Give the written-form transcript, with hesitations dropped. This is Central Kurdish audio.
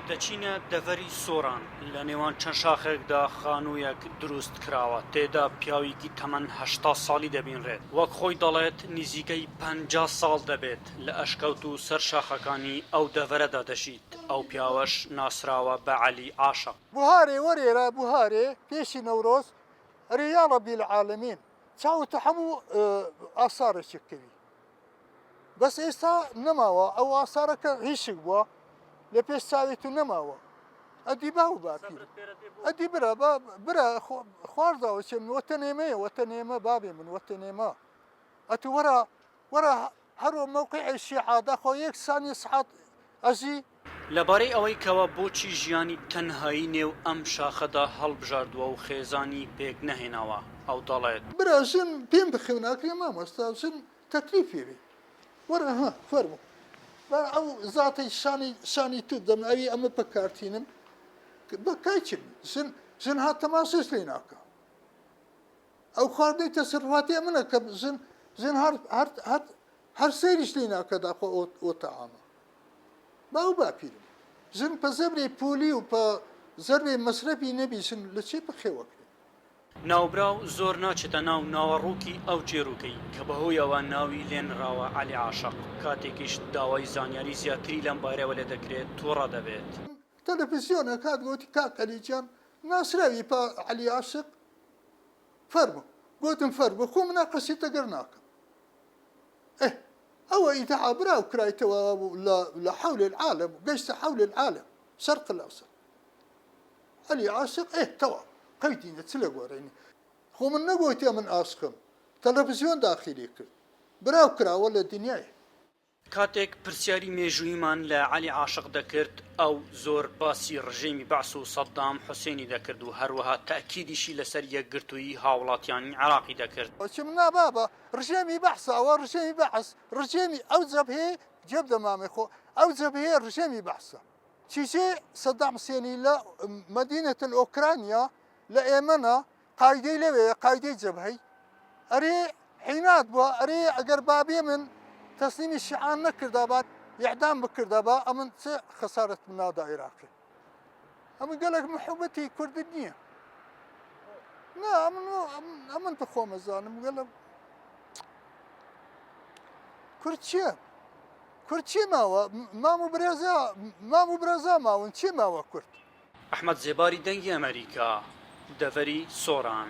دەچینە دەڤەری سۆران لە نێوان چەند شاخێکدا خانوویەک دروست کراوە تێدا پیاوێکی تەمەن 80 ساڵی دەبینرێت وەک خۆی دەڵێت نزیکەی 50 ساڵ دەبێت لە ئەشکەوت و سەر شاخەکانی ئەو دەڤەرەدا دەژیت ئەو پیاوەش ناسراوە بە عەلی عاشق. بوهارێ وەرێرە بوهارێ پێشی نەورۆز ئەرێ یا ڕەبی العالەمین چاوتە هەموو ئاسارێکی کردی بەس ئێستا نەماوە ئەو ئاسارەکە هیچک بووە لە پێش چاوێت و نەماوە ئەدی با و باپیر ئەدی برە خوارداوە چێم وەتە نێمەیە وەتە نێمە بابێ من وەتە نێمە ئەتو وەرە هەروە مووقعی شیعادا خۆ یەک سانی سعات ئەژی لەبارەی ئەوەی کەوە بۆچی ژیانی تەنهایی نێو ئەم شاخەدا هەڵبژاردووە و خێزانی پێک نەهێناوە ئەو دەڵێت برە ژن پێم بخێوناکرێ مامۆستا ژن تەکلیفی بێ وەرە ها فەرموو ئەو زاتەی شانی تو دەم ئەوی ئەمە پەکارتینم بە کایچن ژن هات تەماشەش لێ ناکە ئەو خواردنەی تەسەڕوفاتی منە کە ژن هەر سەیریش لێ ناکە داخۆ ئۆتەعامە باو باپیرم ژن پە زەبرێ پولی و پە زەربێ مەسرەفی نەبی ژن لە چێ بەخێوەکرێ ناوبراو زۆر ناچێتە ناو ناوەڕووکی ئەو جێروکەی کە بەهۆیەوە ناوی لێنراوە عەلی عاشق کاتێکیش داوای زانیاری زیاتری لەم بارەوە لێ دەکرێت تووڕە دەبێت تەلەڤیزیۆنە کات گوتی کاک عەلیجان ناسراوی پا عەلی عاشق فەرموو گوتم فەرموو خۆ مناقەشی تەگەر ناکەم ئەوە ئیدعا براو کرایتەوە لە حول العالم گەیشتە حول العالم شەرق الأوسط عەلی عاشق تەواو قەیدینە چ لە گۆڕینی خۆ من نەگوتێ من عاشقم تەلەڤیزیۆن داخیلی کرد براو کراوە لە دنیای کاتێک پرسیاری مێژوویمان لە عەلی عاشق دەکرد ئەو زۆر باسی ڕژێمی بەعس و سەدام حوسێنی دەکرد و هەروەها تەکیدیشی لەسەر یەکگرتووی هاوڵاتیانی عێراقی دەکرد چم نابابە ڕژێمی بەحساوە ڕژێمی بەعس ڕژێمی ئەو جەبهەیە جێب دەمامێ خۆ ئەو جەبهەیە ڕژێمی بەحسە چیچێ سەدام حوسێنی لە مەدینەتە ئۆکرانیا لە ئێمەنە قایدەی لەوێ قایدەی جەبهەی ئەرێ حینات بووە ئەرێ ئەگەر بابێ من تەسلیمی شیعان نەکردابا یعدام بکردابا ئەمن چ خەسارەت من نادا عێراقی ئەمە گەلێک محەبەتی کوردت نییە نا ئەمن بخۆمەزانم گەلم کورد چییە کورد چی ماوە مام و برێزا ماون چی ماوە کورد ئەحمەد زێباری دەنگی ئەمریکا دەڤەری سۆران